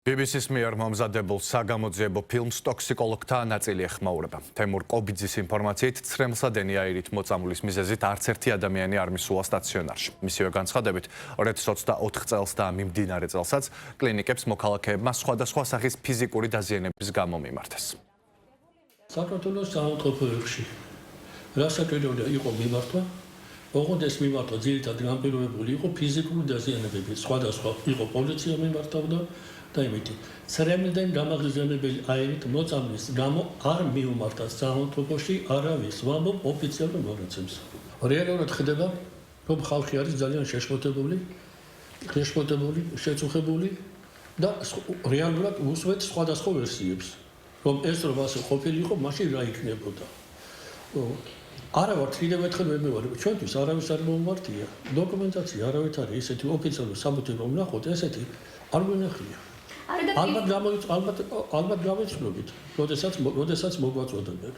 BBC-ს მიერ მომზადებულ საგამოძიებო ფილმს ტოქსიკოლოგთა ნაწილი ეხმაურება. თემურ კობიძის ინფორმაციით, ცრემლსა დენიაირით მოწამულის მიზეზით არც ერთი ადამიანი არ მისულა სტაციონარში. მისივე განცხადებით, 2024 წელს და მიმდინარე წელსაც კლინიკებს მოქალაქეებმა სხვადასხვა სახის ფიზიკური დაზიანების გამო მიმართეს. საქართველოს საავადმყოფოებში რასაკვირველია იყო მიმართვა, ოღონდ ეს მიმართვა ძირითადად განპირობებული იყო ფიზიკური დაზიანებებით, სხვადასხვა იყო პოლიცია მიმართავდა და იმითი ცრემლიდან გამაღიზიანებელი აირით მოწამვლის გამო არ მიუმართა საავადმყოფოში არავის, ვამბობ ოფიციალურ მონაცემს. რეალურად ხდება, რომ ხალხი არის ძალიან შეშფოთებული, შეწუხებული და რეალურად უსვეთ სხვადასხვა ვერსიებს. რომ ეს რომ ასე ყოფილიყო, მაშინ რა იქნებოდა. არა ვარ კიდევ ერთხელ ვემეორებ, ჩვენთვის არავის არ მოუმართია. დოკუმენტაცია არავით არის ესეთი ოფიციალური საბუთი რომ ნახოთ, ესეთი არ გვინახია. ალბათ გამოვიცნობით, როდესაც მოგვაწოდებენ.